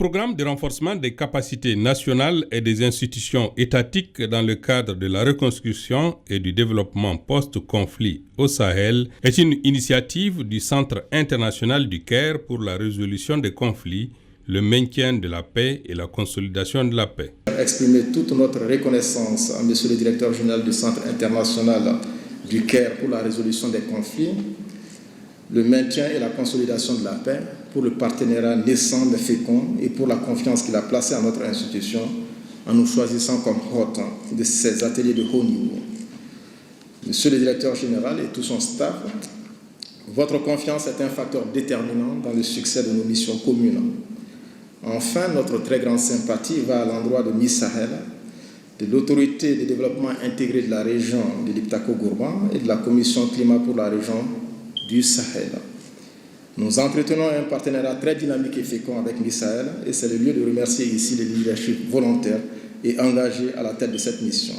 Programme de renforcement des capacités nationales et des institutions étatiques dans le cadre de la reconstruction et du développement post-conflit au Sahel est une initiative du Centre international du Caire pour la résolution des conflits, le maintien de la paix et la consolidation de la paix. Exprimer toute notre reconnaissance à Monsieur le directeur général du Centre international du Caire pour la résolution des conflits, le maintien et la consolidation de la paix, pour le partenariat naissant mais fécond et pour la confiance qu'il a placée à notre institution en nous choisissant comme hôte de ces ateliers de haut niveau. Monsieur le directeur général et tout son staff, votre confiance est un facteur déterminant dans le succès de nos missions communes. Enfin, notre très grande sympathie va à l'endroit de Miss Sahel, de l'autorité de développement intégré de la région de l'Iptako-Gourma et de la commission climat pour la région du Sahel. Nous entretenons un partenariat très dynamique et fécond avec Miss Sahel et c'est le lieu de remercier ici les leadership volontaires et engagés à la tête de cette mission.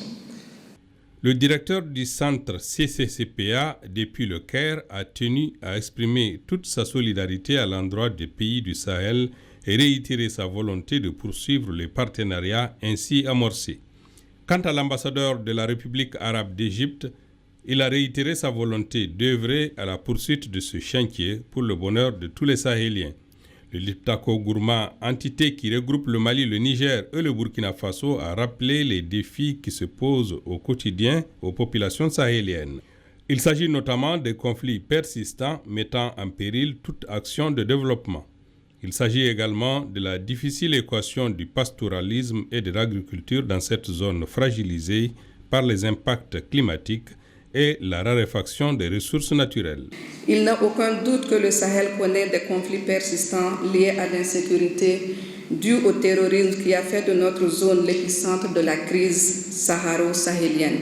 Le directeur du centre CCCPA depuis le Caire a tenu à exprimer toute sa solidarité à l'endroit des pays du Sahel et réitérer sa volonté de poursuivre les partenariats ainsi amorcés. Quant à l'ambassadeur de la République arabe d'Égypte, il a réitéré sa volonté d'œuvrer à la poursuite de ce chantier pour le bonheur de tous les Sahéliens. Le Liptako-Gourma, entité qui regroupe le Mali, le Niger et le Burkina Faso, a rappelé les défis qui se posent au quotidien aux populations sahéliennes. Il s'agit notamment des conflits persistants mettant en péril toute action de développement. Il s'agit également de la difficile équation du pastoralisme et de l'agriculture dans cette zone fragilisée par les impacts climatiques et la raréfaction des ressources naturelles. Il n'a aucun doute que le Sahel connaît des conflits persistants liés à l'insécurité due au terrorisme qui a fait de notre zone l'épicentre de la crise saharo-sahélienne,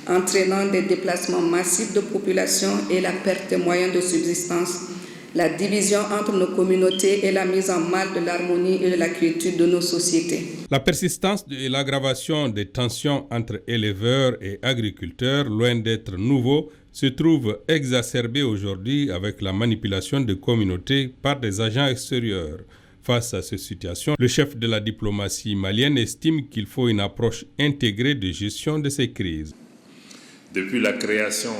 entraînant des déplacements massifs de population et la perte des moyens de subsistance, la division entre nos communautés et la mise en mal de l'harmonie et de la quiétude de nos sociétés. La persistance et l'aggravation des tensions entre éleveurs et agriculteurs, loin d'être nouveau, se trouve exacerbée aujourd'hui avec la manipulation des communautés par des agents extérieurs. Face à cette situation, le chef de la diplomatie malienne estime qu'il faut une approche intégrée de gestion de ces crises. Depuis la création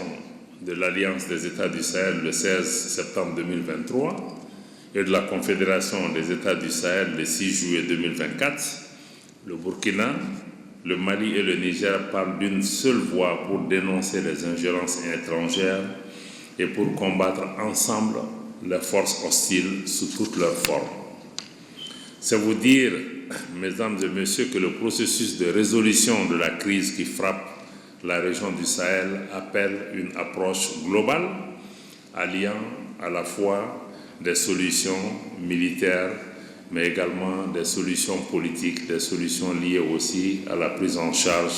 de l'Alliance des États du Sahel le 16 septembre 2023 et de la Confédération des États du Sahel le 6 juillet 2024, le Burkina, le Mali et le Niger parlent d'une seule voix pour dénoncer les ingérences étrangères et pour combattre ensemble les forces hostiles sous toutes leurs formes. C'est vous dire, mesdames et messieurs, que le processus de résolution de la crise qui frappe la région du Sahel appelle une approche globale, alliant à la fois des solutions militaires, mais également des solutions politiques, des solutions liées aussi à la prise en charge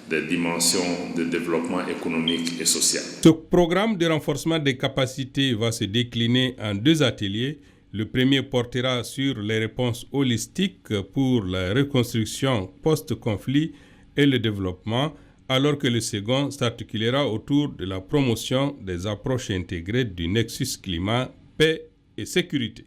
des dimensions de développement économique et social. Ce programme de renforcement des capacités va se décliner en 2 ateliers. Le premier portera sur les réponses holistiques pour la reconstruction post-conflit et le développement, alors que le second s'articulera autour de la promotion des approches intégrées du nexus climat, paix et sécurité.